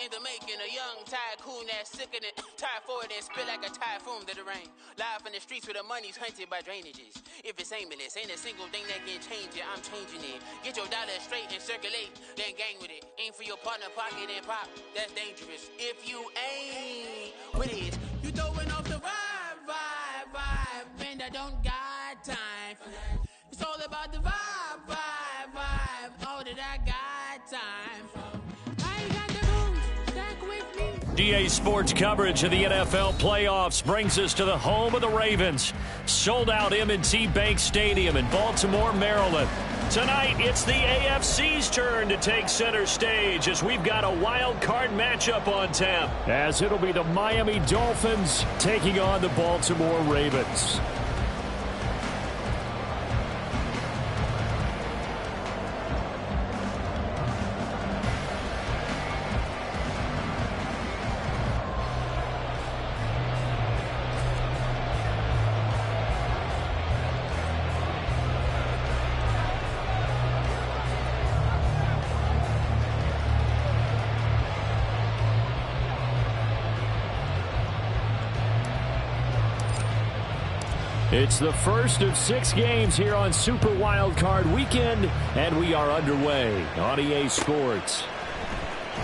in the making, a young tycoon that's sickening, tired for it and spit like a typhoon to the rain. Live in the streets where the money's hunted by drainages. If it's aimless, ain't a single thing that can change it, I'm changing it. Get your dollar straight and circulate, then gang with it. Aim for your partner, pocket and pop, that's dangerous. If you ain't with it, you throwing off the vibe, and I don't got time for that. It's all about the vibe, all that I got time for. DA Sports coverage of the NFL playoffs brings us to the home of the Ravens. Sold out M&T Bank Stadium in Baltimore, Maryland. Tonight, it's the AFC's turn to take center stage as we've got a wild card matchup on tap. As it'll be the Miami Dolphins taking on the Baltimore Ravens. It's the first of 6 games here on Super Wildcard Weekend, and we are underway on EA Sports.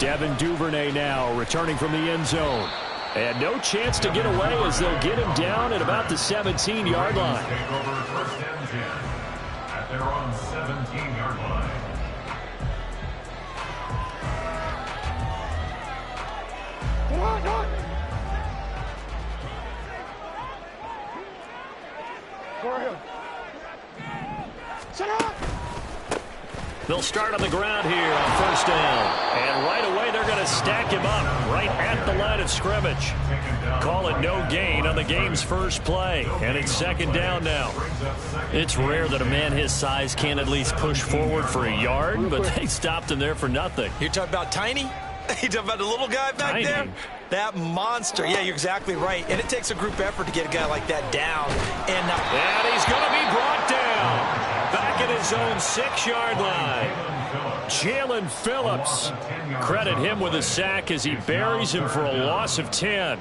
Devin Duvernay now returning from the end zone. And no chance to get away as they'll get him down at about the 17-yard line. Take over first and 10 at their own 17-yard line. Come on, come on. Go ahead. Sit up. They'll start on the ground here on first down. And right away, they're going to stack him up right at the line of scrimmage. Call it no gain on the game's first play. And it's second down now. It's rare that a man his size can't at least push forward for a yard, but they stopped him there for nothing. You're talking about tiny? You're talking about the little guy back there? That monster. Yeah, you're exactly right. And it takes a group effort to get a guy like that down. And he's going to be brought down. Back at his own 6-yard line. Jalen Phillips. Credit him with a sack as he buries him for a loss of 10.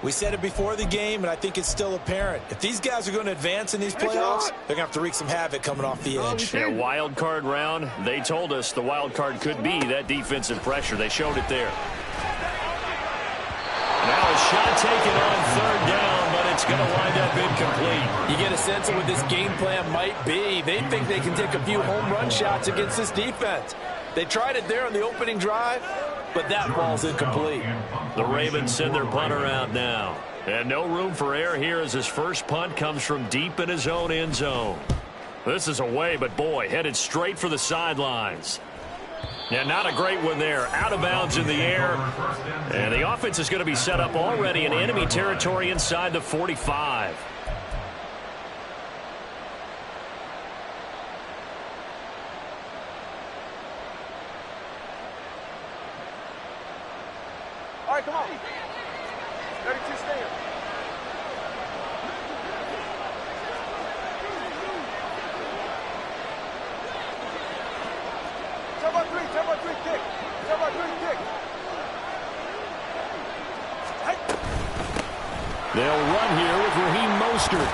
We said it before the game, and I think it's still apparent. If these guys are going to advance in these playoffs, they're going to have to wreak some havoc coming off the edge. Yeah, wild card round, they told us the wild card could be that defensive pressure. They showed it there. Now a shot taken on third down, but it's going to wind up incomplete. You get a sense of what this game plan might be. They think they can take a few home run shots against this defense. They tried it there on the opening drive, but that ball's incomplete. The Ravens send their punter out now. And no room for error here as his first punt comes from deep in his own end zone. This is away, but boy, headed straight for the sidelines. Yeah, not a great one there. Out of bounds in the air. And the offense is going to be set up already in enemy territory inside the 45. All right, come on. 32 stand. Turn by three, kick. Turn by three, kick. Hey. They'll run here with Raheem Mostert.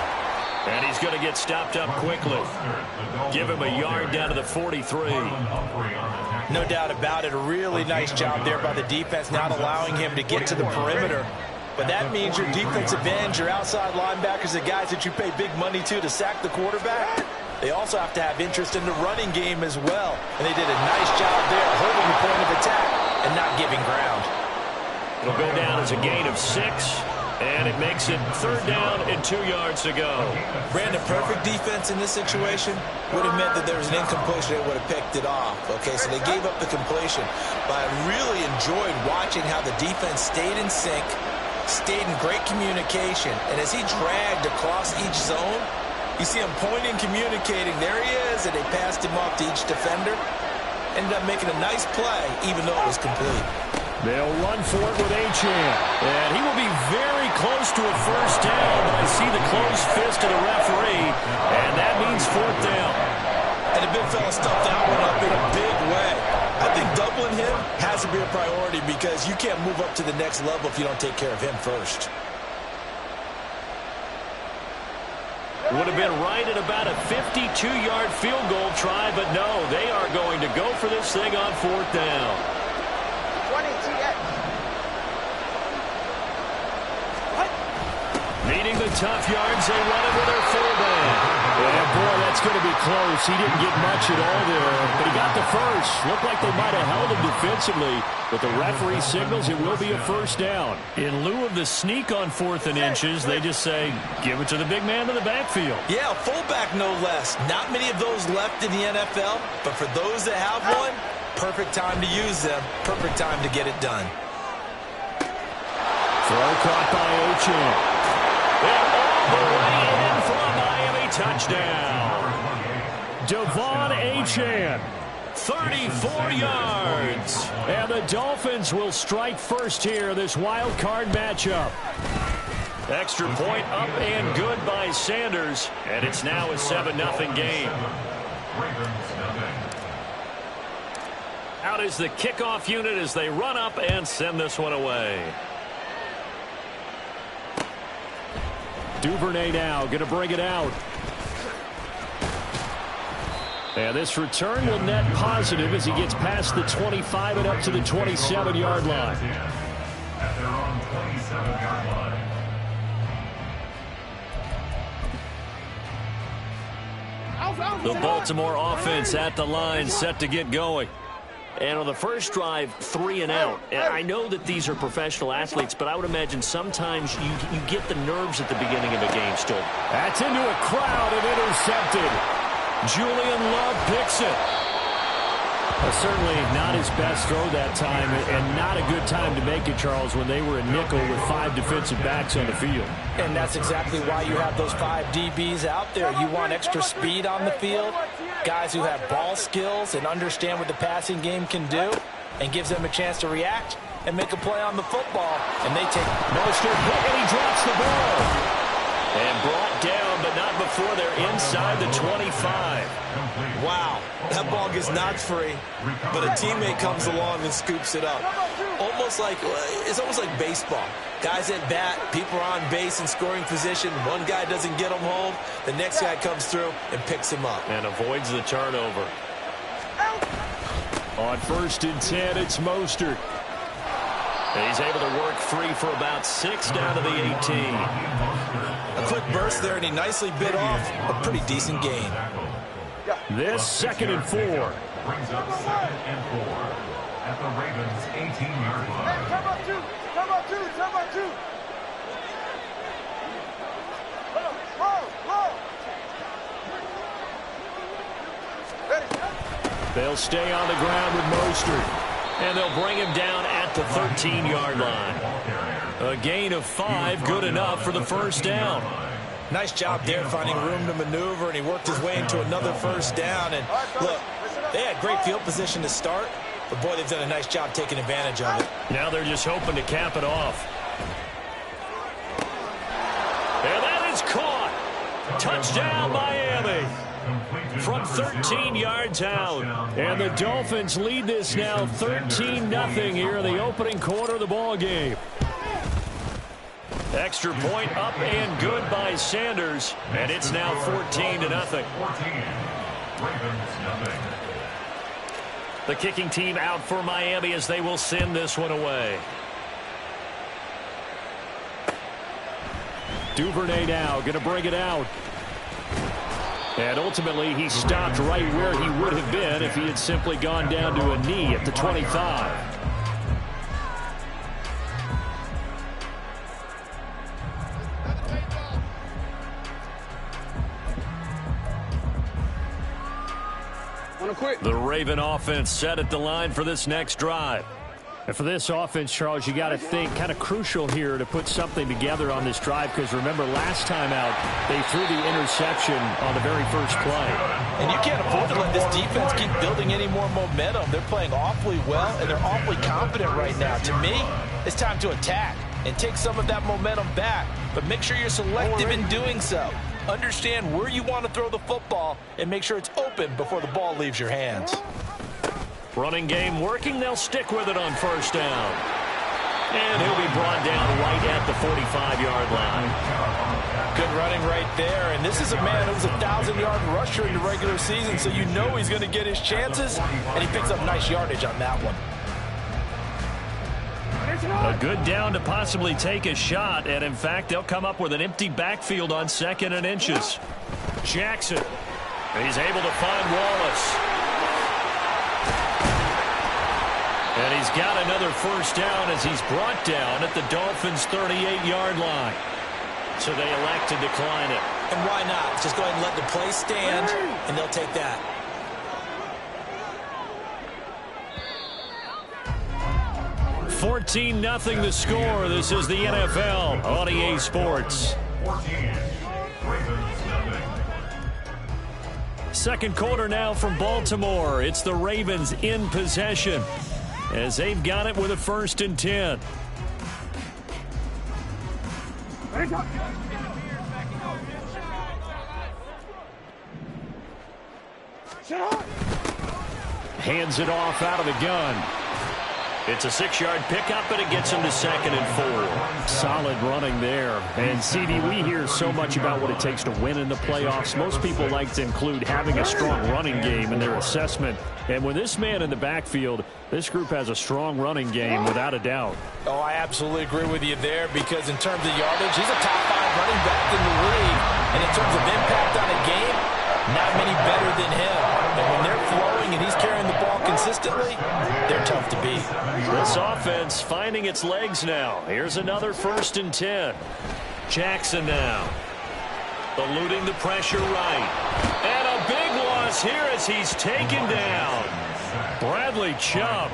And he's going to get stopped up quickly. Give him a yard down to the 43. No doubt about it. A really nice job there by the defense, not allowing him to get to the perimeter. But that means your defensive ends, your outside linebackers, the guys that you pay big money to sack the quarterback, they also have to have interest in the running game as well. And they did a nice job there holding the point of attack and not giving ground. It'll go down as a gain of 6. And it makes it third down and 2 yards to go. Brandon, perfect defense in this situation would have meant that there was an incompletion. They would have picked it off. Okay, so they gave up the completion. But I really enjoyed watching how the defense stayed in sync, stayed in great communication. And as he dragged across each zone, you see him pointing, communicating. There he is, and they passed him off to each defender. Ended up making a nice play, even though it was complete. They'll run for it with Achane. And he will be very close to a first down, but I see the closed fist of the referee, and that means fourth down. And the big fella stuffed that one up in a big way. I think doubling him has to be a priority because you can't move up to the next level if you don't take care of him first. Would have been right at about a 52-yard field goal try, but no, they are going to go for this thing on 4th down. 20 TX. Meeting the tough yards, they run it with their fullback. And boy, that's going to be close. He didn't get much at all there, but he got the first. Looked like they might have held him defensively, but the referee signals it will be a 1st down. In lieu of the sneak on 4th and inches, they just say, give it to the big man in the backfield. Yeah, a fullback no less. Not many of those left in the NFL, but for those that have one, perfect time to use them. Perfect time to get it done. Throw caught by Ochan. And all the way in for a Miami touchdown. Devon Achane, 34 yards. And the Dolphins will strike first here, this wild card matchup. Extra point up and good by Sanders. And it's now a 7-0 game. Out is the kickoff unit as they run up and send this one away. Duvernay now going to bring it out. And this return will net positive as he gets past the 25 and up to the 27-yard line. At their own 27-yard line. The Baltimore offense at the line, set to get going. And on the first drive, 3 and out. And I know that these are professional athletes, but I would imagine sometimes you get the nerves at the beginning of a game still. That's into a crowd and intercepted. Julian Love picks it. Certainly not his best throw that time, and not a good time to make it, Charles, when they were a nickel with 5 defensive backs on the field. And that's exactly why you have those 5 DBs out there. You want extra speed on the field, guys who have ball skills and understand what the passing game can do, and gives them a chance to react and make a play on the football. And they take Mostert, and he drops the ball. And brought down, but not before they're inside the 25. Wow, that ball gets knocked free, but a teammate comes along and scoops it up. It's almost like baseball. Guys at bat, people are on base in scoring position. One guy doesn't get him home. The next guy comes through and picks him up. And avoids the turnover. On 1st and 10, it's Mostert. And he's able to work free for about 6 down to the 18. A quick burst there, and he nicely bit off a pretty decent gain. This 2nd and 4. Brings up 2nd and 4 at the Ravens' 18-yard line. Come on, two. Roll. They'll stay on the ground with Mostert. And they'll bring him down at the 13-yard line. A gain of 5, good enough for the 1st down. Nice job there finding room to maneuver, and he worked his way into another 1st down. And look, they had great field position to start, but boy, they've done a nice job taking advantage of it. Now they're just hoping to cap it off. And that is caught. Touchdown, Miami. From 13 yards out. And the Dolphins lead this now 13-0 here in the opening quarter of the ball game. Extra point up and good by Sanders. And it's now 14-0. 14. Ravens, nothing. The kicking team out for Miami as they will send this one away. Duvernay now going to bring it out. And ultimately, he stopped right where he would have been if he had simply gone down to a knee at the 25. The Raven offense set at the line for this next drive. And for this offense, Charles, you got to think kind of crucial here to put something together on this drive, because remember last time out they threw the interception on the very first play. And you can't afford to let this defense keep building any more momentum. They're playing awfully well, and they're awfully confident right now. To me, it's time to attack and take some of that momentum back, but make sure you're selective in doing so. Understand where you want to throw the football and make sure it's open before the ball leaves your hands. Running game working. They'll stick with it on first down. And he'll be brought down right at the 45-yard line. Good running right there. And this is a man who was a 1,000-yard rusher in the regular season, so you know he's going to get his chances. And he picks up nice yardage on that one. A good down to possibly take a shot. And, in fact, they'll come up with an empty backfield on 2nd and inches. Jackson. He's able to find Wallace. And he's got another first down as he's brought down at the Dolphins' 38-yard line. So they elect to decline it. And why not? Just go ahead and let the play stand, and they'll take that. $14-0 the score. This is the NFL on EA Sports. 14. Ravens nothing. Second quarter now from Baltimore. It's the Ravens in possession as they've got it with a 1st and 10. Hands it off out of the gun. It's a 6-yard pickup, and it gets him to 2nd and 4. Solid running there. And, CD, we hear so much about what it takes to win in the playoffs. Most people like to include having a strong running game in their assessment. And with this man in the backfield, this group has a strong running game without a doubt. Oh, I absolutely agree with you there because in terms of yardage, he's a top 5 running back in the league. And in terms of impact on a game, not many better than him. And when they're flowing and he's carrying the ball consistently, they're tough to beat. This offense finding its legs now. Here's another 1st and 10. Jackson now. Eluding the pressure right. And a big loss here as he's taken down. Bradley Chubb.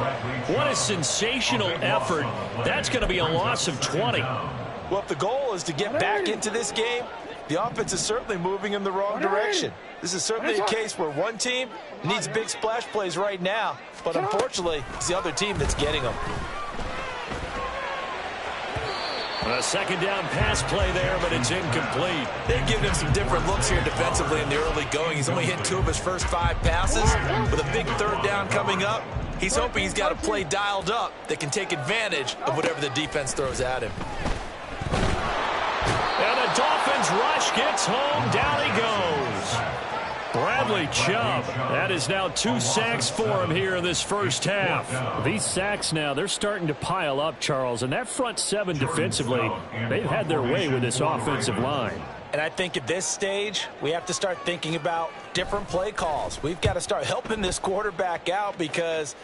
What a sensational effort. That's going to be a loss of 20. Well, if the goal is to get back into this game, the offense is certainly moving in the wrong direction. This is certainly a case where one team needs big splash plays right now, but unfortunately, it's the other team that's getting them. A 2nd down pass play there, but it's incomplete. They've given him some different looks here defensively in the early going. He's only hit 2 of his first 5 passes. With a big 3rd down coming up, he's hoping he's got a play dialed up that can take advantage of whatever the defense throws at him. And the Dolphins rush gets home. Down he goes. Bradley Chubb. That is now 2 sacks for him here in this first half. These sacks now, they're starting to pile up, Charles. And that front 7 defensively, they've had their way with this offensive line. And I think at this stage, we have to start thinking about different play calls. We've got to start helping this quarterback out because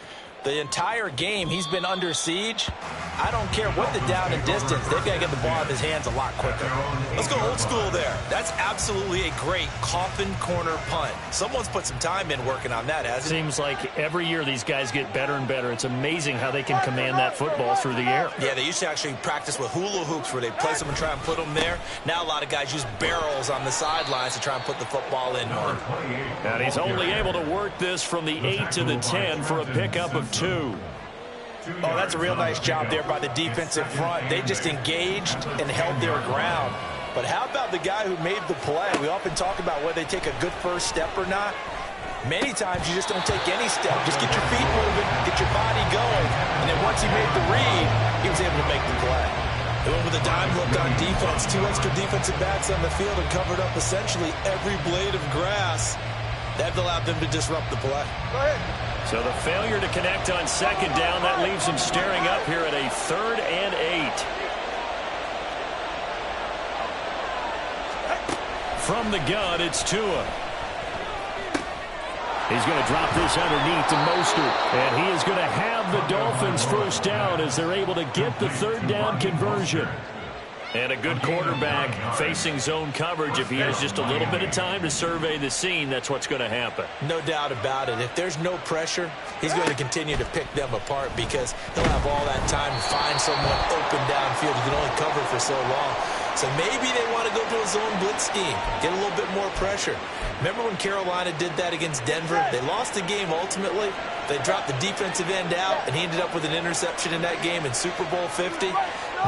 the entire game he's been under siege. I don't care what the down and distance. They've got to get the ball out of his hands a lot quicker. Let's go old school there. That's absolutely a great coffin corner punt. Someone's put some time in working on that, hasn't it? Seems like every year these guys get better and better. It's amazing how they can command that football through the air. Yeah, they used to actually practice with hula hoops where they place them and try and put them there. Now a lot of guys use barrels on the sidelines to try and put the football in. And he's only able to work this from the 8 to the 10 for a pickup of 2. Oh, that's a real nice job there by the defensive front. They just engaged and held their ground. But how about the guy who made the play? We often talk about whether they take a good first step or not. Many times you just don't take any step. Just get your feet moving, get your body going. And then once he made the read, he was able to make the play. They went with a dime look on defense. 2 extra defensive backs on the field and covered up essentially every blade of grass. That allowed them to disrupt the play. Go ahead. So the failure to connect on 2nd down, that leaves him staring up here at a 3rd and 8. From the gun, it's Tua. He's going to drop this underneath to Mostert. And he is going to have the Dolphins first down as they're able to get the 3rd down conversion. And a good quarterback facing zone coverage. If he has just a little bit of time to survey the scene, that's what's going to happen. No doubt about it. If there's no pressure, he's going to continue to pick them apart because he'll have all that time to find someone open downfield. He can only cover for so long. So maybe they want to go to a zone blitz scheme, get a little bit more pressure. Remember when Carolina did that against Denver? They lost the game ultimately. They dropped the defensive end out, and he ended up with an interception in that game in Super Bowl 50.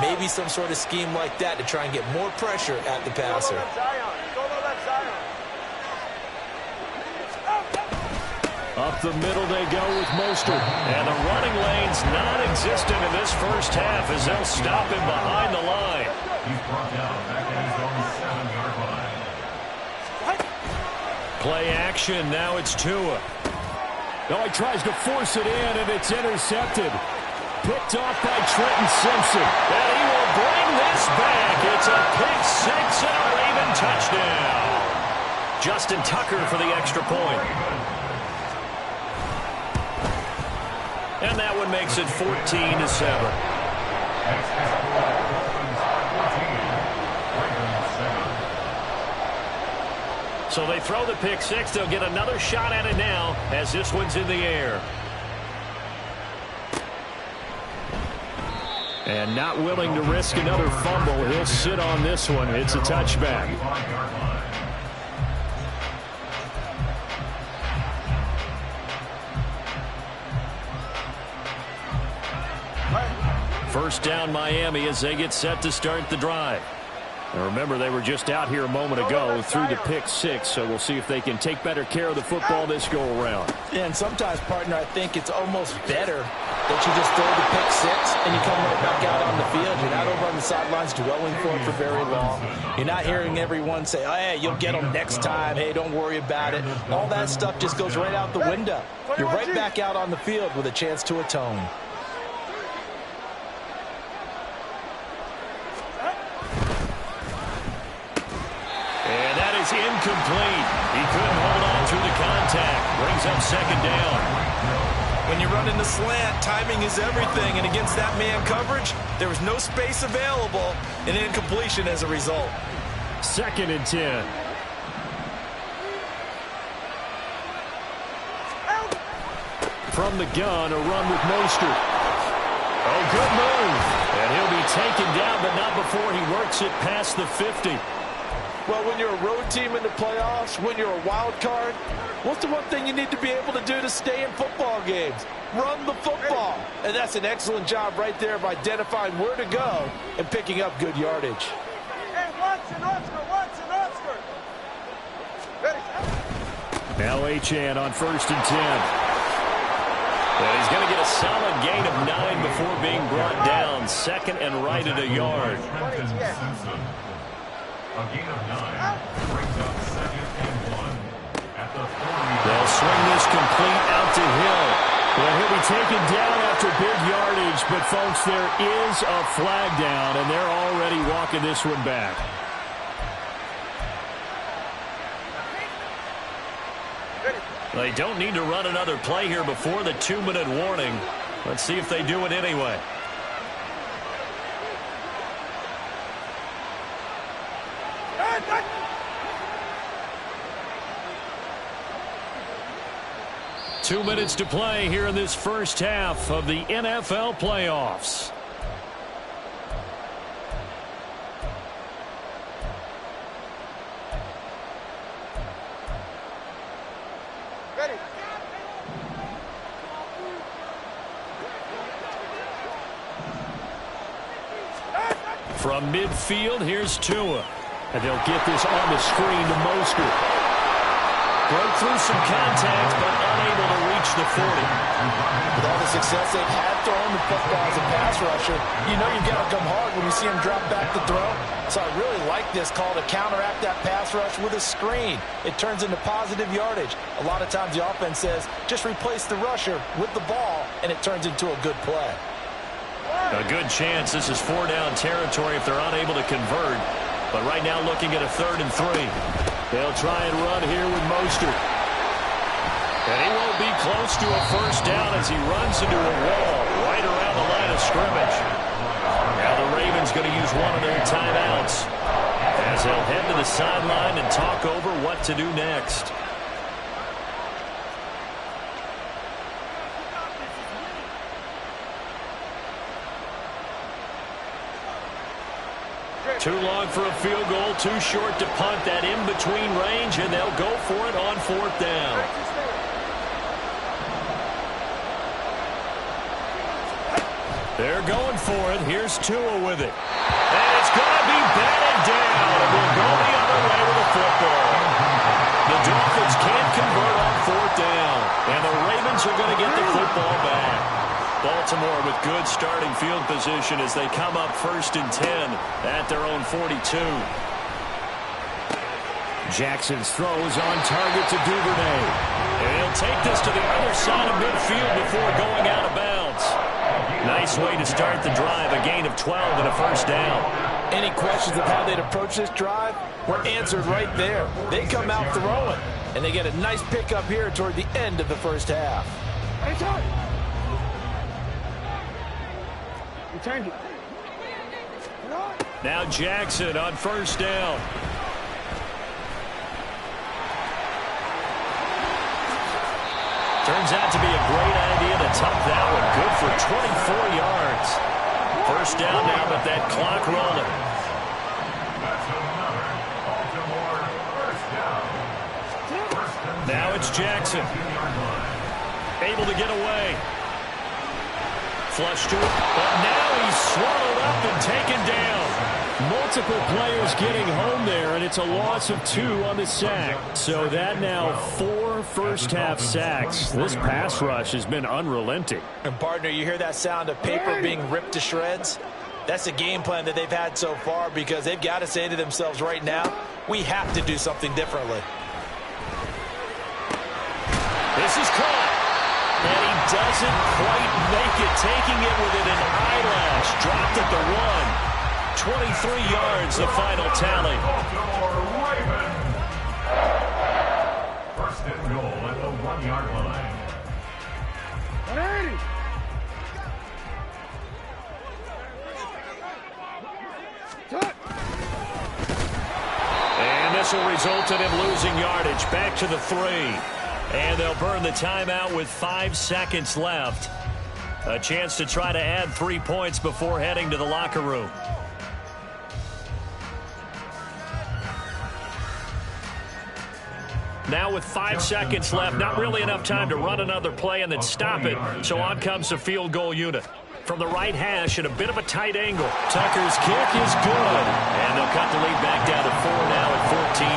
Maybe some sort of scheme like that to try and get more pressure at the passer. Up Up the middle they go with Mostert. And the running lane's non-existent in this first half as they'll stop him behind the line. He's brought down back at his own 7-yard line. Play action. Now it's Tua. No, he tries to force it in, and it's intercepted. Picked off by Trenton Simpson. And he will bring this back. It's a pick six and a Raven touchdown. Justin Tucker for the extra point. And that one makes it 14-7. So they throw the pick six. They'll get another shot at it now as this one's in the air. And not willing to risk another fumble. He'll sit on this one. It's a touchback. First down Miami as they get set to start the drive. And remember, they were just out here a moment ago through the pick six, so we'll see if they can take better care of the football this go around. Yeah, and sometimes, partner, I think it's almost better that you just throw the pick six and you come right back out on the field. You're not over on the sidelines dwelling for it for very long. You're not hearing everyone say, oh, hey, you'll get them next time. Hey, don't worry about it. All that stuff just goes right out the window. You're right back out on the field with a chance to atone. Incomplete. He couldn't hold on through the contact. Brings up second down. When you run in the slant, timing is everything, and against that man coverage, there was no space available, and incompletion as a result. 2nd and 10. From the gun, a run with Mostert. Oh, good move. And he'll be taken down, but not before he works it past the 50. Well, when you're a road team in the playoffs, when you're a wild card, what's the one thing you need to be able to do to stay in football games? Run the football. And that's an excellent job right there of identifying where to go and picking up good yardage. Hey, Watson, Oscar. Ready. Now Achane on 1st and 10. And he's going to get a solid gain of 9 before being brought down. 2nd and right at a yard. A gain of 9 brings up 2nd and 1 at the 40. They'll swing this complete out to Hill. Well, he'll be taken down after big yardage, but folks, there is a flag down, and they're already walking this one back. They don't need to run another play here before the 2-minute warning. Let's see if they do it anyway. Two minutes to play here in this first half of the NFL playoffs. Ready. From midfield, here's Tua. And they'll get this on the screen to Mostert. Broke through some contact, but unable to reach the 40. With all the success they've had throwing the football as a pass rusher, you know you've got to come hard when you see him drop back to throw. So I really like this call to counteract that pass rush with a screen. It turns into positive yardage. A lot of times the offense says, just replace the rusher with the ball, and it turns into a good play. A good chance this is 4-down territory if they're unable to convert. But right now looking at a 3rd and 3. They'll try and run here with Mostert. And he won't be close to a first down as he runs into a wall right around the line of scrimmage. Now the Ravens going to use one of their timeouts as they'll head to the sideline and talk over what to do next. Too long for a field goal, too short to punt that in-between range, and they'll go for it on 4th down. They're going for it. Here's Tua with it. And it's going to be batted down, and we'll go the other way with the football. The Dolphins can't convert on 4th down. And the Ravens are going to get the football back. Baltimore with good starting field position as they come up 1st and 10 at their own 42. Jackson's throws on target to Duvernay. And he'll take this to the other side of midfield before going out of bounds. Nice way to start the drive, a gain of 12 and a first down. Any questions of how they'd approach this drive were answered right there. They come out throwing, and they get a nice pickup here toward the end of the first half. Now Jackson on first down. Turns out to be a great idea to tuck that one. Good for 24 yards. First down now, but that clock rolling. That's another Baltimore first down. Now it's Jackson. Able to get away. Flush to it, but now he's swallowed up and taken down. Multiple players getting home there, and it's a loss of 2 on the sack. So that now 4 first-half sacks. This pass rush has been unrelenting. And, partner, you hear that sound of paper being ripped to shreds? That's the game plan that they've had so far because they've got to say to themselves right now, we have to do something differently. This is caught. And he doesn't quite make it, taking it within an eyelash. Dropped at the 1. 23 yards, the final tally. Baltimore Ravens. First and goal at the 1-yard line. And this will result in him losing yardage. Back to the 3. And they'll burn the timeout with 5 seconds left. A chance to try to add 3 points before heading to the locker room. Now with 5 seconds left, not really enough time to run another play and then stop it. So on comes the field goal unit. From the right hash at a bit of a tight angle. Tucker's kick is good. And they'll cut the lead back down to 4 now at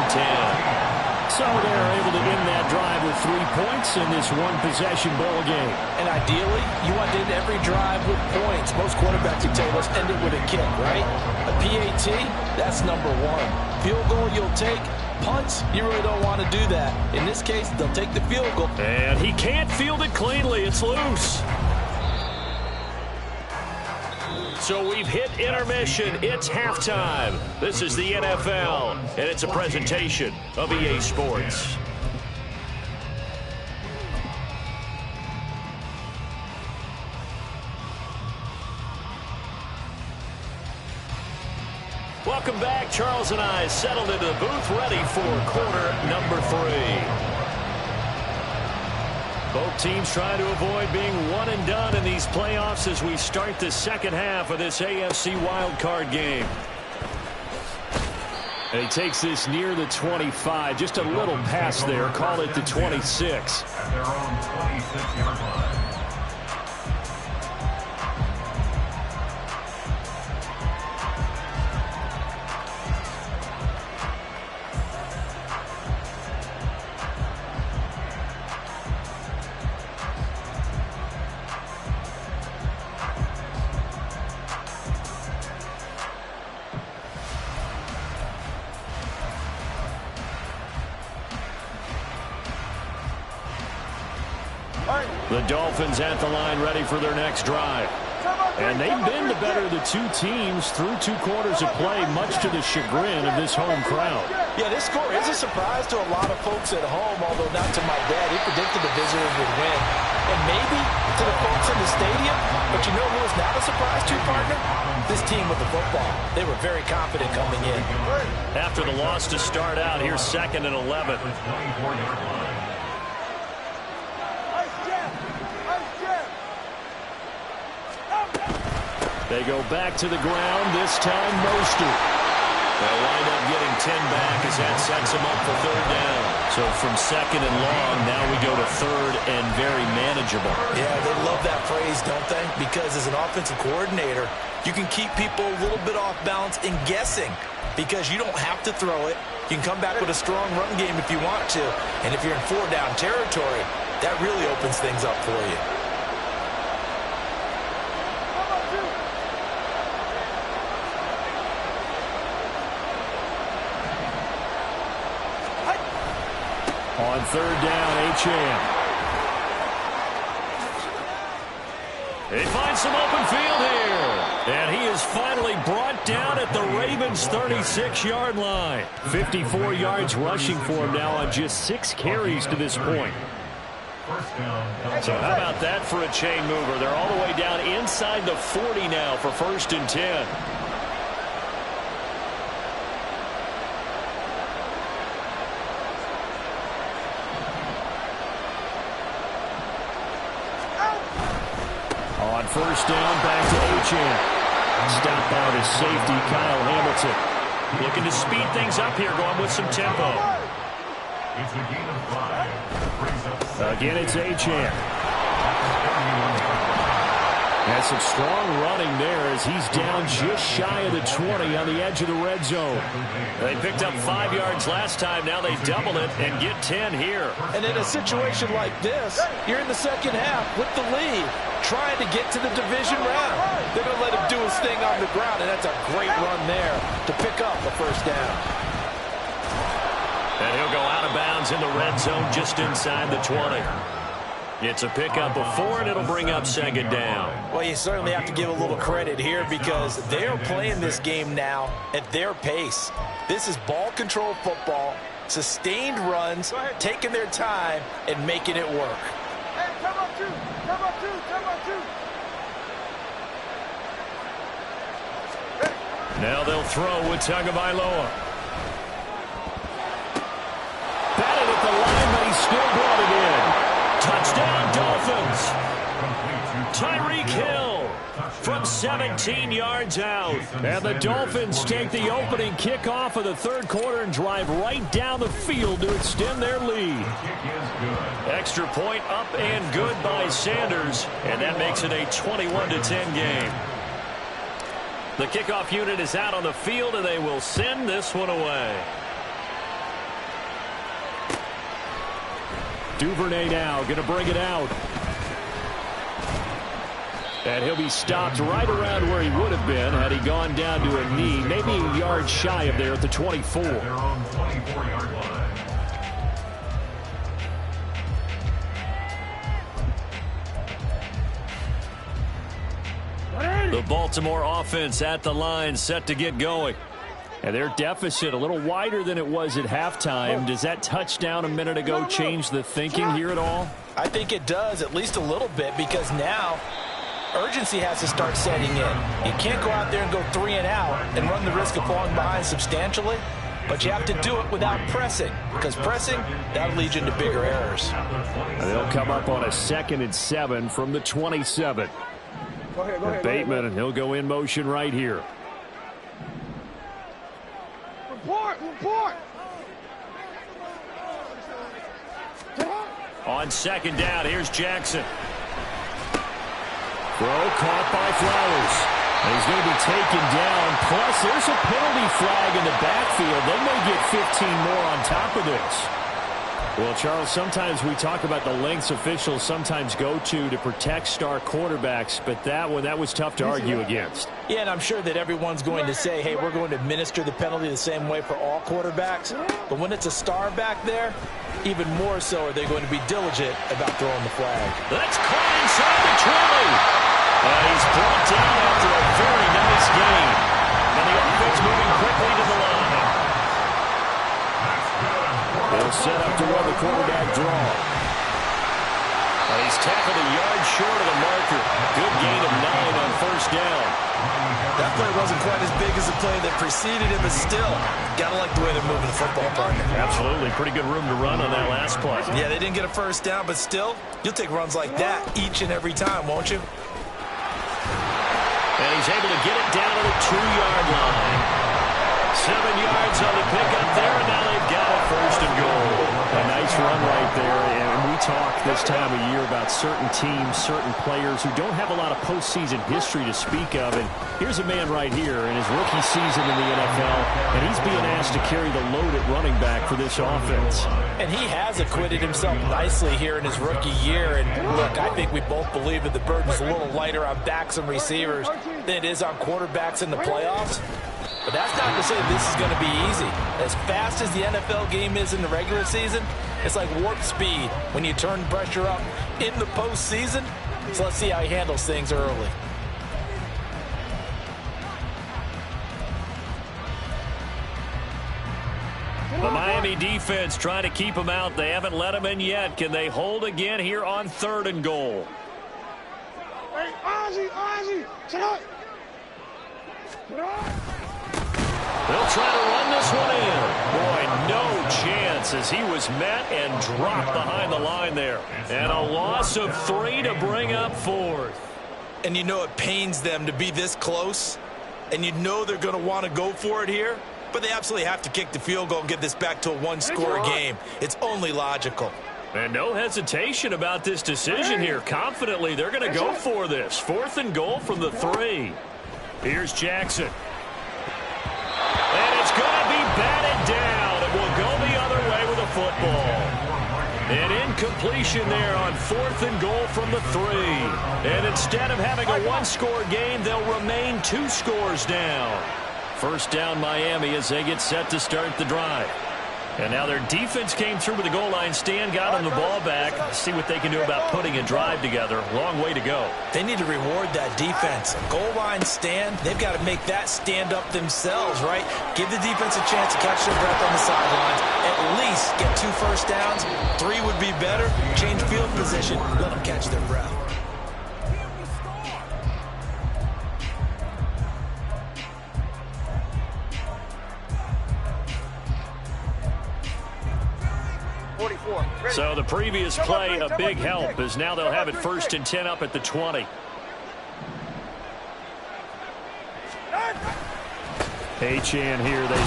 14-10. So they're able to end that drive with 3 points in this one-possession ball game. And ideally, you want to end every drive with points. Most quarterbacks would tell us end it with a kick, right? A PAT, that's number 1. Field goal you'll take. Punts, you really don't want to do that. In this case, they'll take the field goal. And he can't field it cleanly. It's loose. So we've hit intermission. It's halftime. This is the NFL, and it's a presentation of EA Sports. Welcome back. Charles and I settled into the booth, ready for quarter number 3. Both teams trying to avoid being one and done in these playoffs as we start the second half of this AFC Wildcard game. And he takes this near the 25. Just a little pass there. Call it the 26. At their own 26-yard line. The Dolphins at the line ready for their next drive. And they've been the better of the 2 teams through 2 quarters of play, much to the chagrin of this home crowd. Yeah, this score is a surprise to a lot of folks at home, although not to my dad. He predicted the visitors would win. And maybe to the folks in the stadium. But you know who is not a surprise to, partner? This team with the football. They were very confident coming in. After the loss to start out, here's 2nd and 11. They go back to the ground, this time Mostert. They'll wind up getting 10 back as that sets them up for 3rd down. So from 2nd and long, now we go to 3rd and very manageable. Yeah, they love that phrase, don't they? Because as an offensive coordinator, you can keep people a little bit off balance and guessing because you don't have to throw it. You can come back with a strong run game if you want to. And if you're in 4-down territory, that really opens things up for you. On third down, HM. He finds some open field here. And he is finally brought down at the Ravens' 36-yard line. 54 yards rushing for him now on just 6 carries to this point. So how about that for a chain mover? They're all the way down inside the 40 now for 1st and 10. On first down, back to HM. Stopped out his safety, Kyle Hamilton. Looking to speed things up here, going with some tempo. It's a gain of 5. Again, it's HM. Has some strong running there as he's down just shy of the 20 on the edge of the red zone. They picked up 5 yards last time. Now they double it and get 10 here. And in a situation like this, you're in the second half with the lead, trying to get to the division round. They're going to let him do his thing on the ground, and that's a great run there to pick up the first down. And he'll go out of bounds in the red zone just inside the 20. It's a pickup of 4, and it'll bring up 2nd down. Well, you certainly have to give a little credit here because they are playing this game now at their pace. This is ball control football, sustained runs, taking their time, and making it work. Hey, come on, two. Come on, two. Come on, two. Now they'll throw with Tagovailoa. Batted at the line, but he still brought it in. Touchdown, Dolphins. Tyreek Hill from 17 yards out. And the Dolphins take the opening kickoff of the third quarter and drive right down the field to extend their lead. Extra point up and good by Sanders. And that makes it a 21-10 game. The kickoff unit is out on the field, and they will send this one away. Duvernay now going to bring it out. And he'll be stopped right around where he would have been had he gone down to a knee, maybe a yard shy of there at the 24. Their own 24-yard line. The Baltimore offense at the line, set to get going. And their deficit a little wider than it was at halftime. Does that touchdown a minute ago change the thinking here at all? I think it does, at least a little bit, because now urgency has to start setting in. You can't go out there and go 3 and out and run the risk of falling behind substantially, but you have to do it without pressing, because pressing, that'll lead you into bigger errors. And they'll come up on a 2nd and 7 from the 27. Go ahead, Bateman, and he'll go in motion right here. Report. On 2nd down, here's Jackson. Throw caught by Flowers. And he's going to be taken down. Plus, there's a penalty flag in the backfield. They may get 15 more on top of this. Well, Charles, sometimes we talk about the lengths officials sometimes go to protect star quarterbacks, but that was tough to argue against. Yeah, and I'm sure that everyone's going to say, hey, we're going to administer the penalty the same way for all quarterbacks. But when it's a star back there, even more so are they going to be diligent about throwing the flag. That's caught inside the 20. He's brought down after a very nice game. And the offense moving quickly to the line. They'll set up to run the quarterback draw. And he's tackled a yard short of the marker. Good gain of 9 on first down. That play wasn't quite as big as the play that preceded it, but still, gotta like the way they're moving the football, partner. Absolutely. Pretty good room to run on that last play. Yeah, they didn't get a first down, but still, you'll take runs like that each and every time, won't you? And he's able to get it down to the 2-yard line. 7 yards on the pickup there, and now they've got it 1st and goal. A nice run right there, and we talk this time of year about certain teams, certain players who don't have a lot of postseason history to speak of. And here's a man right here in his rookie season in the NFL, and he's being asked to carry the load at running back for this offense. And he has acquitted himself nicely here in his rookie year. And look, I think we both believe that the burden's a little lighter on backs and receivers than it is on quarterbacks in the playoffs. But that's not to say this is going to be easy. As fast as the NFL game is in the regular season, it's like warp speed when you turn pressure up in the postseason. So let's see how he handles things early. The Miami defense trying to keep him out. They haven't let him in yet. Can they hold again here on 3rd and goal? Hey, Ozzy, sit up. They'll try to run this one in. Boy, no chance as he was met and dropped behind the line there. And a loss of 3 to bring up 4th. And you know it pains them to be this close. And you know they're going to want to go for it here. But they absolutely have to kick the field goal and get this back to a one-score game. It's only logical. And no hesitation about this decision here. Confidently, they're going to go for this. 4th and goal from the 3. Here's Jackson. And it's going to be batted down. It will go the other way with a football. An incompletion there on 4th and goal from the 3. And instead of having a one-score game, they'll remain 2 scores down. First down Miami as they get set to start the drive. And now their defense came through with the goal line stand, got them the ball back. See what they can do about putting a drive together. Long way to go. They need to reward that defense. Goal line stand, they've got to make that stand up themselves, right? Give the defense a chance to catch their breath on the sidelines. At least get 2 first downs. 3 would be better. Change field position. Let them catch their breath. So the previous play, a big help, as now they'll have it 1st and 10 up at the 20. H-Chan here. And he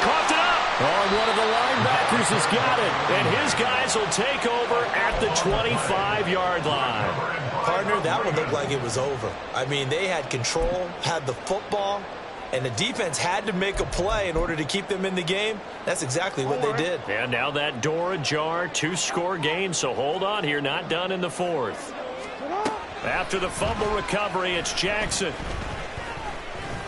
coughed it up. Oh, one of the linebackers has got it. And his guys will take over at the 25-yard line. Partner, that one looked like it was over. I mean, they had control, had the football, and the defense had to make a play in order to keep them in the game. That's exactly what they did. And now that door ajar, 2-score game, so hold on here, not done in the 4th. After the fumble recovery, it's Jackson.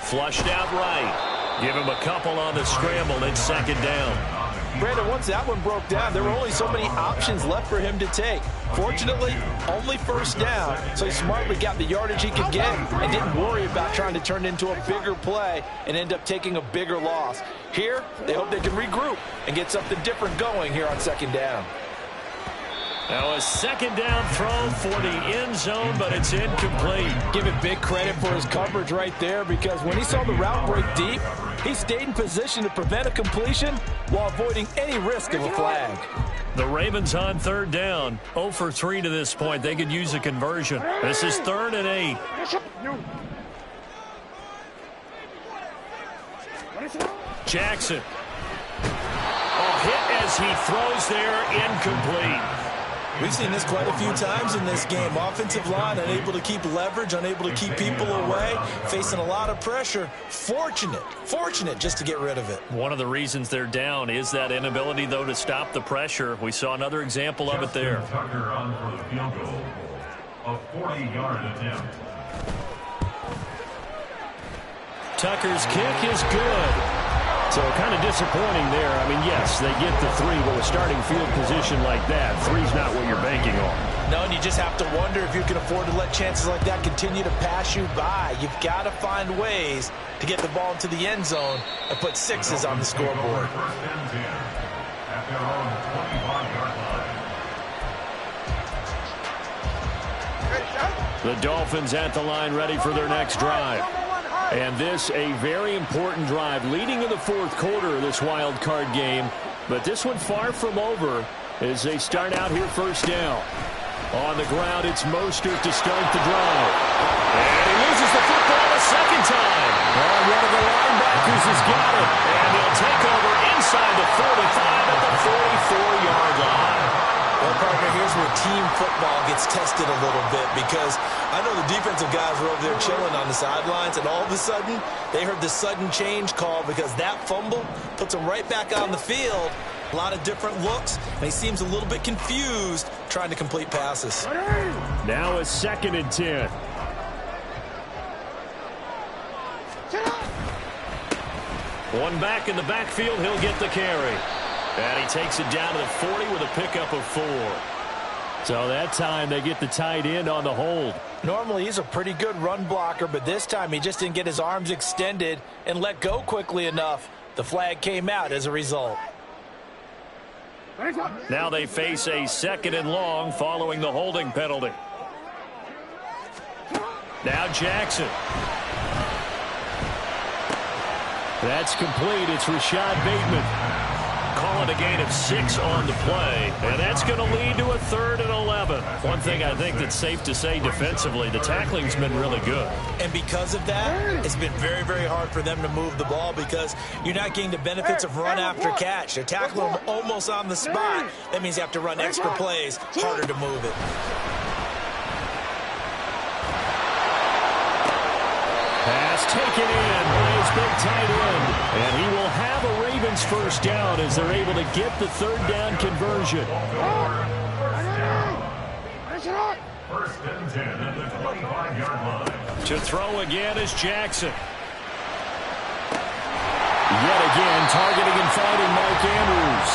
Flushed out right. Give him a couple on the scramble, and 2nd down. Brandon, once that one broke down, there were only so many options left for him to take. Fortunately, only 1st down, so he smartly got the yardage he could get and didn't worry about trying to turn it into a bigger play and end up taking a bigger loss. Here, they hope they can regroup and get something different going here on 2nd down. Now a 2nd down throw for the end zone, but it's incomplete. Give him big credit for his coverage right there, because when he saw the route break deep, he stayed in position to prevent a completion while avoiding any risk of a flag. The Ravens on 3rd down. 0 for 3 to this point. They could use a conversion. This is 3rd and 8. Jackson. Oh, hit as he throws there, incomplete. We've seen this quite a few times in this game. Offensive line unable to keep leverage, unable to keep people away, facing a lot of pressure. Fortunate just to get rid of it. One of the reasons they're down is that inability, though, to stop the pressure. We saw another example of it there. Tucker on for the field goal. A 40-yard attempt. Tucker's kick is good. So kind of disappointing there. I mean, yes, they get the 3, but with starting field position like that, 3's not what you're banking on. No, and you just have to wonder if you can afford to let chances like that continue to pass you by. You've got to find ways to get the ball into the end zone and put 6s on the scoreboard. 1st and 10 at their own 25-yard line. The Dolphins at the line, ready for their next drive. And this a very important drive leading in the 4th quarter of this wild card game. But this one far from over as they start out here 1st down. On the ground, it's Mostert to start the drive. And he loses the football a 2nd time. Oh, one of the linebackers has got it. And they'll take over inside the 45 at the 44-yard line. Well, partner, gets tested a little bit because I know the defensive guys were over there chilling on the sidelines, and all of a sudden they heard the sudden change call because that fumble puts them right back on the field. A lot of different looks, and he seems a little bit confused trying to complete passes. Now it's 2nd and 10. One back in the backfield, he'll get the carry. And he takes it down to the 40 with a pickup of 4. So that time they get the tight end on the hold. Normally he's a pretty good run blocker, but this time he just didn't get his arms extended and let go quickly enough. The flag came out as a result. Now they face a 2nd and long following the holding penalty. Now Jackson. That's complete. It's Rashad Bateman. Calling a gain of 6 on the play, and that's going to lead to a 3rd and 11. One thing I think that's safe to say defensively, the tackling's been really good. And because of that, it's been very, very hard for them to move the ball because you're not getting the benefits of run after catch. They're tackling them almost on the spot. That means you have to run extra plays, harder to move it. Pass taken in by his big tight end. And he will have a Ravens first down as they're able to get the 3rd down conversion. First and 10 at the 25-yard line. To throw again is Jackson. Yet again, targeting and finding Mark Andrews.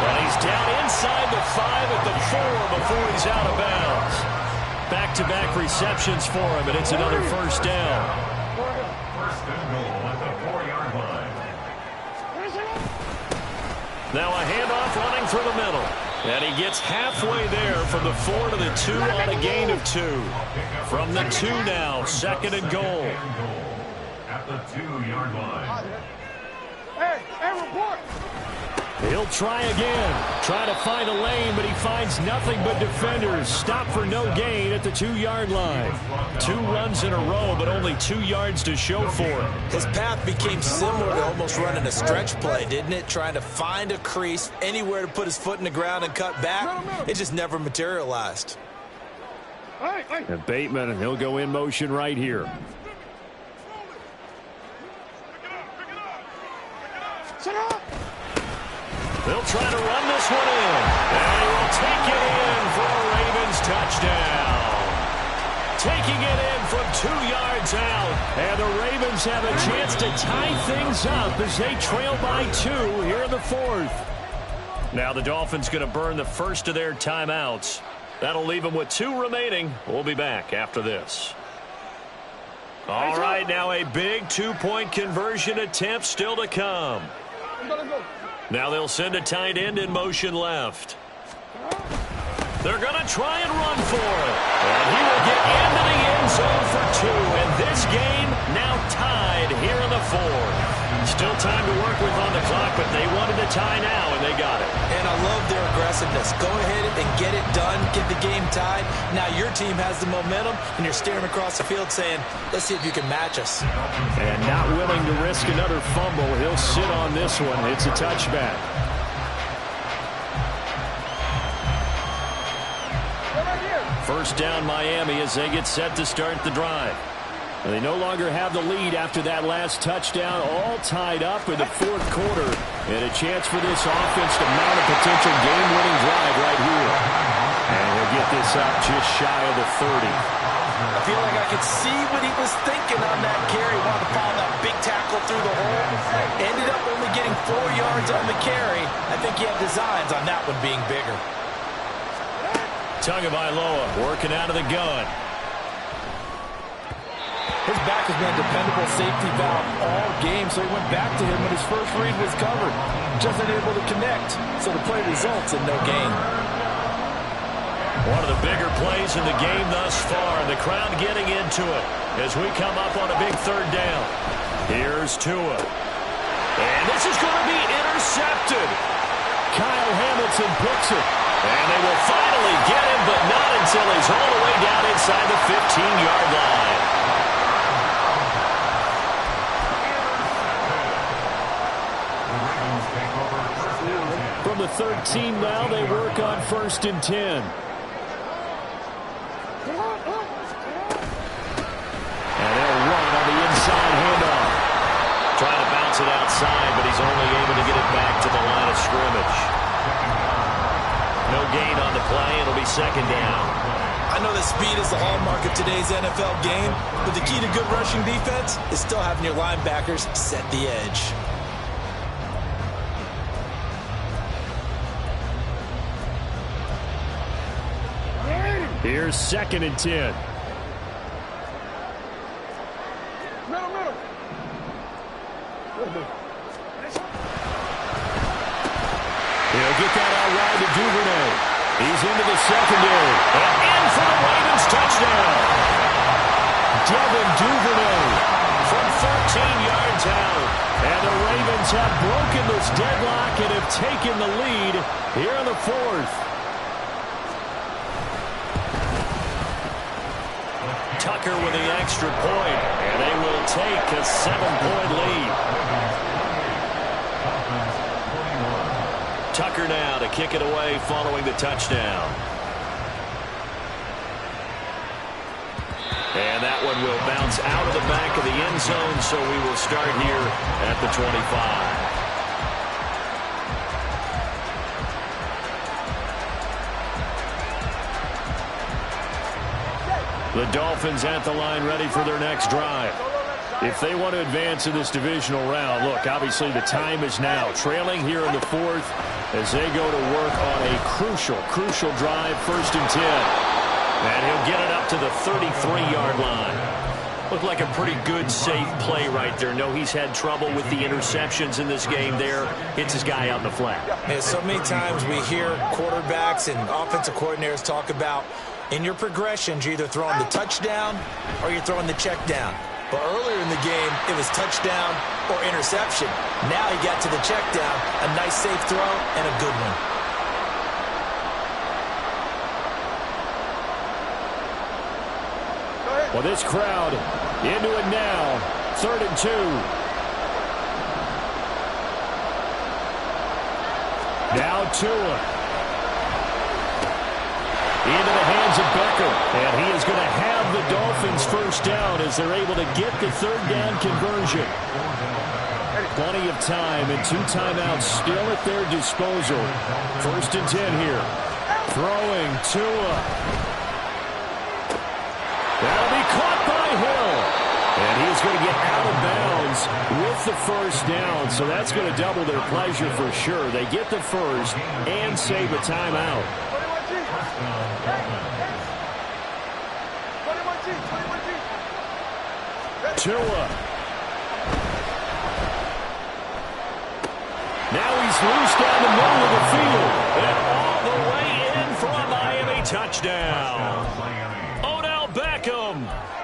And he's down inside the 5 at the 4 before he's out of bounds. Back-to-back receptions for him, and it's another first down. First and goal at the 4-yard line. Now a handoff running through the middle. And he gets halfway there from the 4 to the 2 on a gain of 2. From the 2 now, 2nd and goal. At the 2-yard line. Hey, report! He'll try again. Try to find a lane, but he finds nothing but defenders. Stop for no gain at the 2-yard line. 2 runs in a row, but only 2 yards to show for it. His path became similar to almost running a stretch play, didn't it? Trying to find a crease, anywhere to put his foot in the ground and cut back. It just never materialized. And Bateman, he'll go in motion right here. They'll try to run this one in. And he will take it in for a Ravens touchdown. Taking it in from 2 yards out. And the Ravens have a chance to tie things up as they trail by 2 here in the 4th. Now the Dolphins going to burn the first of their timeouts. That'll leave them with 2 remaining. We'll be back after this. All right, now a big 2-point conversion attempt still to come. Now they'll send a tight end in motion left. They're going to try and run for it. And he will get into the end zone for 2. And this game now tied here in the 4th. Still time to work with on the clock, but they wanted to tie now, and they got it. And I love their aggressiveness. Go ahead and get it done. Get the game tied. Now your team has the momentum, and you're staring across the field saying, let's see if you can match us. And not willing to risk another fumble. He'll sit on this one. It's a touchback. First down Miami as they get set to start the drive. And they no longer have the lead after that last touchdown, all tied up in the 4th quarter. And a chance for this offense to mount a potential game-winning drive right here. And he'll get this up just shy of the 30. I feel like I could see what he was thinking on that carry. Wanted to follow that big tackle through the hole. Ended up only getting 4 yards on the carry. I think he had designs on that one being bigger. Tagovailoa working out of the gun. His back has been a dependable safety valve all game, so he went back to him when his first read was covered. Just unable to connect, so the play results in no gain. One of the bigger plays in the game thus far, and the crowd getting into it as we come up on a big 3rd down. Here's Tua. And this is going to be intercepted. Kyle Hamilton picks it. And they will finally get him, but not until he's all the way down inside the 15-yard line. From the 13 now, they work on 1st and 10. scrimmage. No gain on the play. It'll be second down. I know that speed is the hallmark of today's NFL game, but the key to good rushing defense is still having your linebackers set the edge. Here's 2nd and 10. Middle. He'll get that out wide to Duvernay. He's into the secondary. And in for the Ravens touchdown. Devin Duvernay from 13 yards out. And the Ravens have broken this deadlock and have taken the lead here in the 4th. Tucker with the extra point, and they will take a 7-point lead. Tucker now to kick it away following the touchdown. And that one will bounce out of the back of the end zone, so we will start here at the 25. The Dolphins at the line ready for their next drive. If they want to advance in this divisional round, look, obviously the time is now. Trailing here in the 4th as they go to work on a crucial drive, 1st and 10. And he'll get it up to the 33-yard line. Looked like a pretty good, safe play right there. No, he's had trouble with the interceptions in this game there. Hits his guy out in the flat. Yeah, so many times we hear quarterbacks and offensive coordinators talk about in your progressions, you're either throwing the touchdown or you're throwing the check down. But earlier in the game, it was touchdown or interception. Now he got to the check down, a nice safe throw, and a good one. Well, this crowd into it now. 3rd and 2. Now Tua. Into the hands of Becker. And he is going to have the Dolphins first down as they're able to get the 3rd down conversion. Plenty of time and 2 timeouts still at their disposal. 1st and 10 here. Throwing Tua. That'll be caught by Hill. And he's going to get out of bounds with the first down. So that's going to double their pleasure for sure. They get the first and save a timeout. Tua. Now he's loose down the middle of the field. And all the way in for a Miami touchdown. Odell Beckham,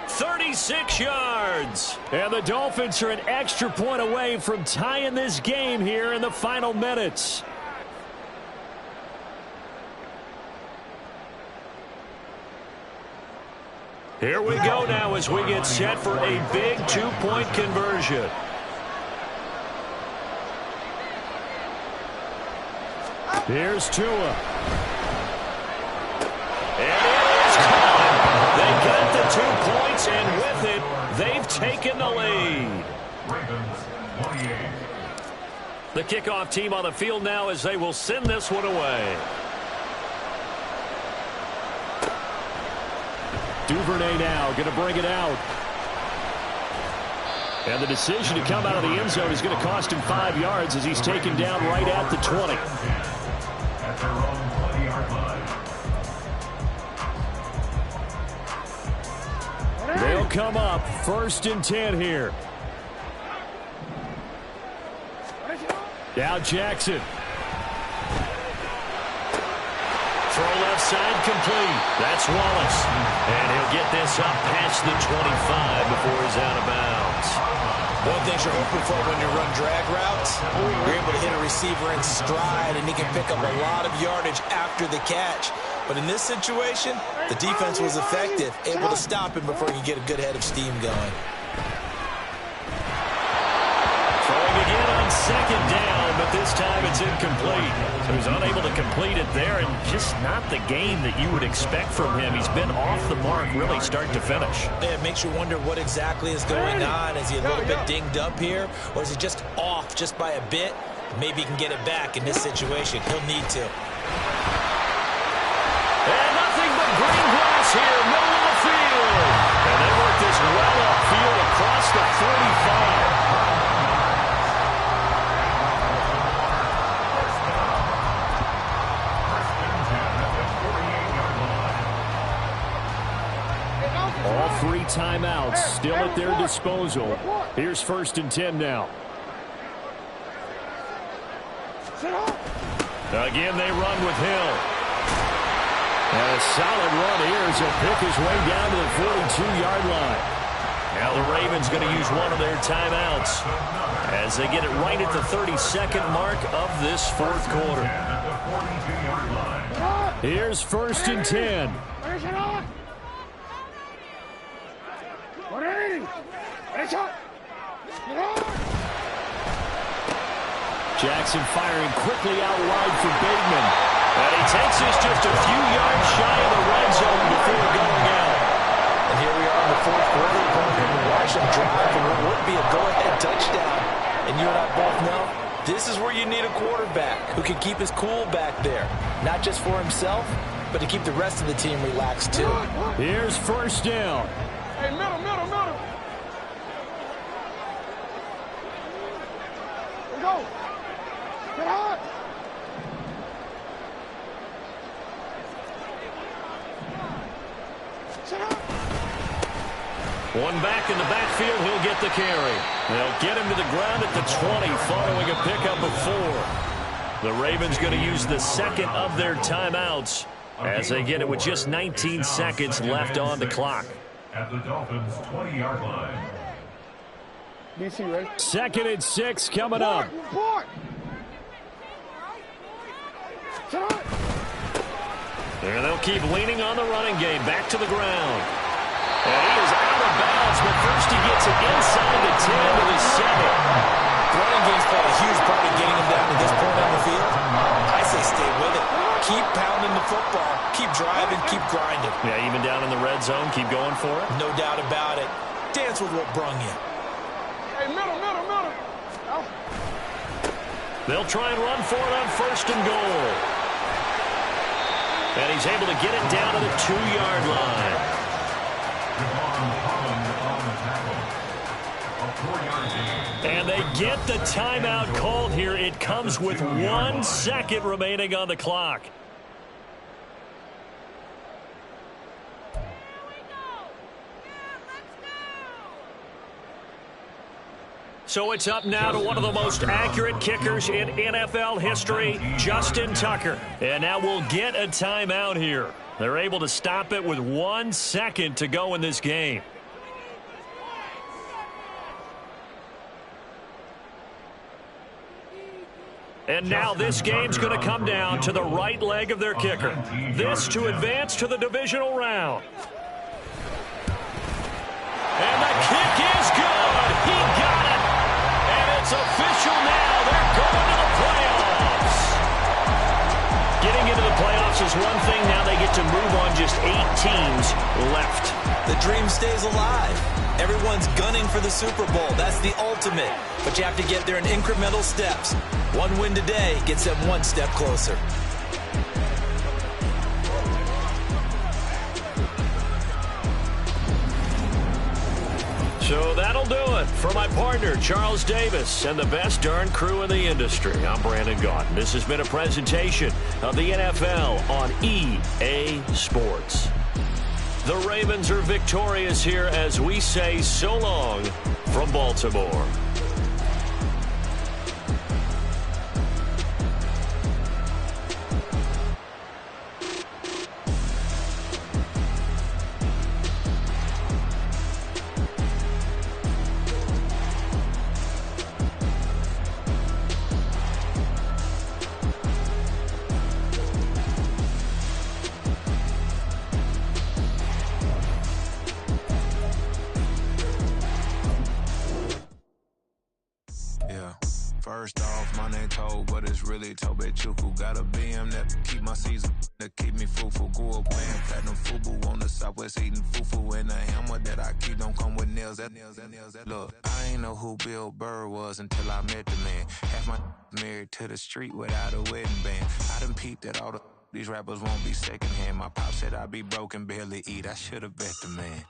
36 yards. And the Dolphins are an extra point away from tying this game here in the final minutes. Here we go now as we get set for a big 2-point conversion. Here's Tua. And it is caught. They got the 2 points, and with it, they've taken the lead. The kickoff team on the field now as they will send this one away. Duvernay now going to bring it out. And the decision to come out of the end zone is going to cost him 5 yards as he's taken down right at the 20. At their own 20-yard line. They'll come up 1st and 10 here. Now Jackson. Throw left side complete. That's Wallace. And he'll get this up past the 25 before he's out of bounds. One thing you're hoping for when you run drag routes, you're able to hit a receiver in stride, and he can pick up a lot of yardage after the catch. But in this situation, the defense was effective, able to stop him before he could get a good head of steam going. Throwing again on 2nd down, but this time it's incomplete. So he's unable to complete it there, and just not the game that you would expect from him. He's been off the mark really start to finish. It makes you wonder what exactly is going on. Is he a little bit dinged up here, or is he just off just by a bit? Maybe he can get it back in this situation. He'll need to. And nothing but green grass here, middle of the field. And they work this well upfield across the 45. All 3 timeouts still at their disposal. Here's 1st and 10 now. Again, they run with Hill. And a solid run here as he'll pick his way down to the 42-yard line. Now the Ravens going to use one of their timeouts as they get it right at the 32nd mark of this 4th quarter. Here's 1st and 10. Jackson firing quickly out wide for Bateman. And he takes this just a few yards shy of the red zone before going out. And here we are in the 4th quarter. Going to watch him drive for what would be a go-ahead touchdown. And you and I both know this is where you need a quarterback who can keep his cool back there. Not just for himself, but to keep the rest of the team relaxed too. Here's 1st down. Hey, middle. Let's go. Get hot. Sit up. One back in the backfield, he'll get the carry. They'll get him to the ground at the 20 following a pickup of 4. The Ravens going to use the 2nd of their timeouts as they get it with just 19 seconds left on the clock. At the Dolphins' 20-yard line. DC, ready? 2nd and 6 coming up. Report. Sit up. And they'll keep leaning on the running game. Back to the ground. And he is out of bounds, but first he gets it inside the 10 to the 7. Running game's played a huge part in getting him down to this point on the field. I say stay with it. Keep pounding the football. Keep driving. Keep grinding. Yeah, even down in the red zone, keep going for it. No doubt about it. Dance with what brung you. Hey, middle. They'll try and run for it on 1st and goal. And he's able to get it down to the 2-yard line. And they get the timeout called here. It comes with 1 second remaining on the clock. So it's up now to one of the most accurate kickers in NFL history, Justin Tucker. And now we'll get a timeout here. They're able to stop it with 1 second to go in this game. And now this game's going to come down to the right leg of their kicker. This to advance to the divisional round. And the kick is good. He got it. And it's official now. They're going to the playoffs. Getting into the playoffs is one thing. Now they get to move on. Just 8 teams left. The dream stays alive. Everyone's gunning for the Super Bowl. That's the ultimate. But you have to get there in incremental steps. One win today gets them 1 step closer. So that'll do it for my partner, Charles Davis, and the best darn crew in the industry. I'm Brandon Gaudin. This has been a presentation of the NFL on EA Sports. The Ravens are victorious here as we say so long from Baltimore. First off, my name Toad, but it's really Tobe Chuku. Got a BM that keep my season, that keep me fufu. Go up playing platinum fubu on the Southwest eating fufu. And the hammer that I keep don't come with nails. Look, I ain't know who Bill Burr was until I met the man. Half my married to the street without a wedding band. I done peeped at all these rappers won't be secondhand. My pop said I'd be broken, barely eat. I should've bet the man.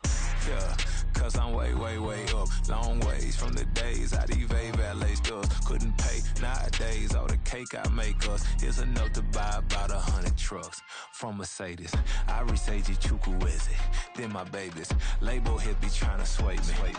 Yeah, cause I'm way, way, way up. Long ways from the days I evade valet stores. Couldn't pay nowadays. All the cake I make us is enough to buy about 100 trucks from Mercedes. I resage Chukwueze, then my babies. Label hit be trying to sway me.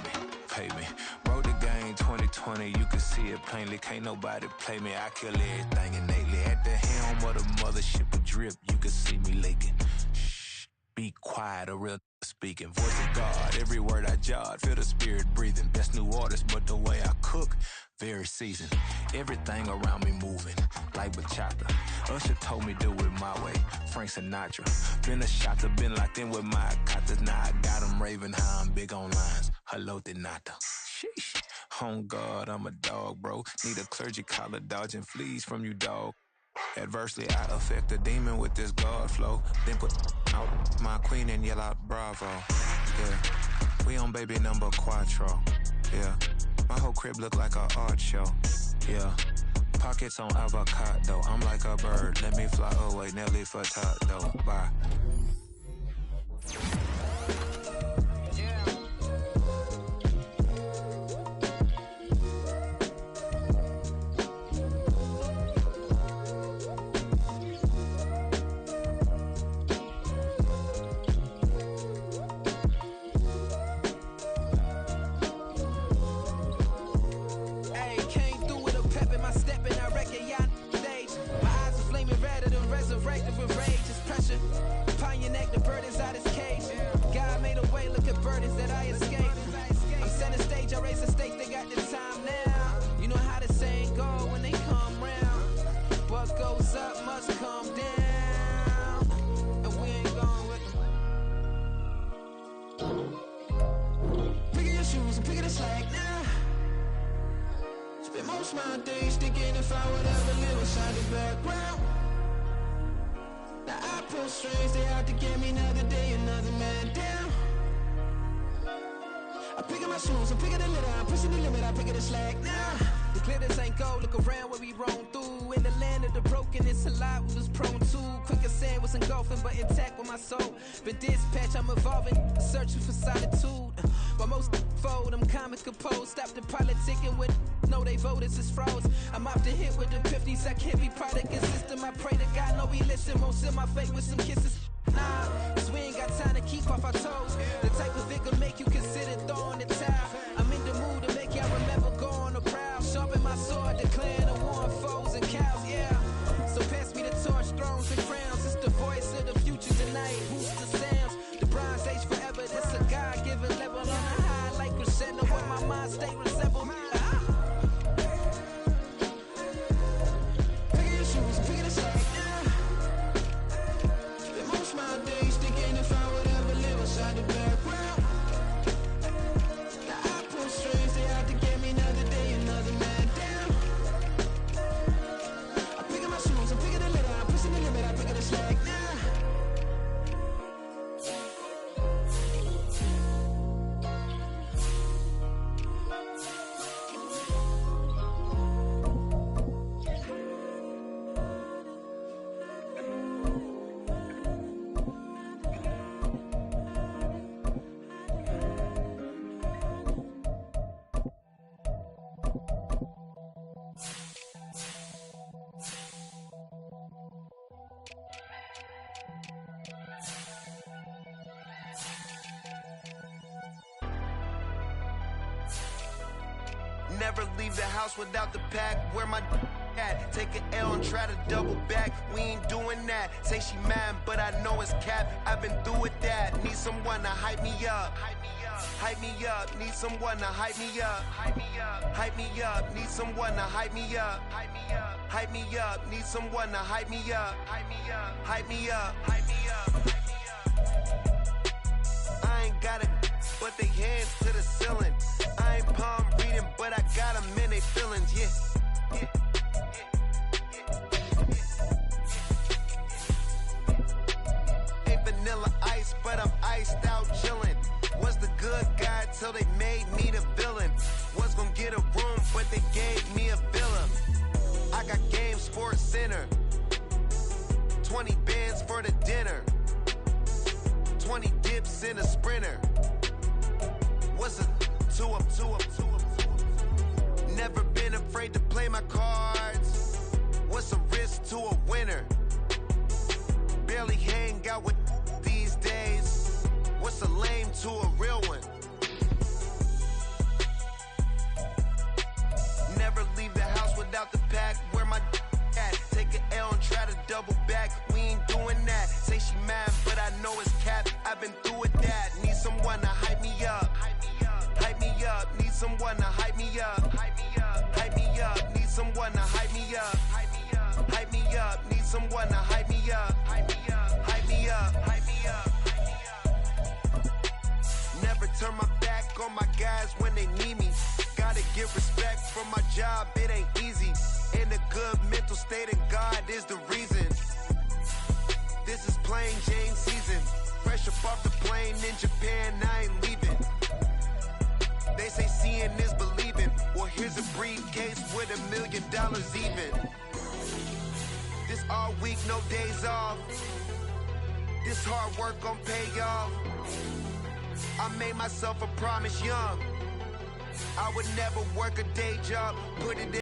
Pay me. Wrote the game 2020, you can see it plainly. Can't nobody play me. I kill everything innately. At the helm of the mothership of drip, you can see me leaking. Shh, be quiet, a real speaking. Voice of God, every word I jot. Feel the spirit breathing. Best new artist, but the way I cook, very seasoned. Everything around me moving, like bachata. Usher told me do it my way. Frank Sinatra. Been a shotter, been locked in with my katas. Now I got them raving how I'm big on lines. Hello, Denata. Sheesh. On God, I'm a dog, bro. Need a clergy collar, dodging fleas from you, dog. Adversely, I affect a demon with this God flow. Then put out my queen and yell out bravo. Yeah, we on baby number quattro. Yeah, my whole crib look like a art show. Yeah, pockets on avocado. I'm like a bird, let me fly away. Nelly Furtado, bye. Never leave the house without the pack. Where my at? Take an L and try to double back. We ain't doing that. Say she mad, but I know it's cap. I've been through with that. Need someone to hype me up. Hype me up. Need someone to hype me up. Hype me up. Hype me up. Need someone to hype me up. Hype me up. Hype me up. Need someone to hype me up. Hype me up. Hype me up. Hype me up. I ain't got it, but they hands to the ceiling. I ain't palm reading, but I got them in they feelings, yeah. center. 20 bands for the dinner. 20 dips in a sprinter. What's a 2 up? Never been afraid to play my cards. What's a risk to a winner? Barely hang out with these days. What's a lame to a real one? Never leave the house without the pack. Where my at? Take an L and try to double back. We ain't doing that. Say she mad, but I know it's cap. I've been through with that. Need someone to hype me up. Hype me up. Need someone to hype me up. Hype me up. Need someone to hype me up. Hype me up. Need someone to hype me up. Hype me up. Never turn my back on my guys when they need me. Gotta give respect for my job, it ain't easy. In a good mental state, and God is the reason. This is plain Jane season. Fresh up off the plane in Japan, I ain't leaving. They say seeing is believing. Well, here's a briefcase with $1 million even. This all week, no days off. This hard work gon' pay off. I made myself a promise young. I would never work a day job, put it in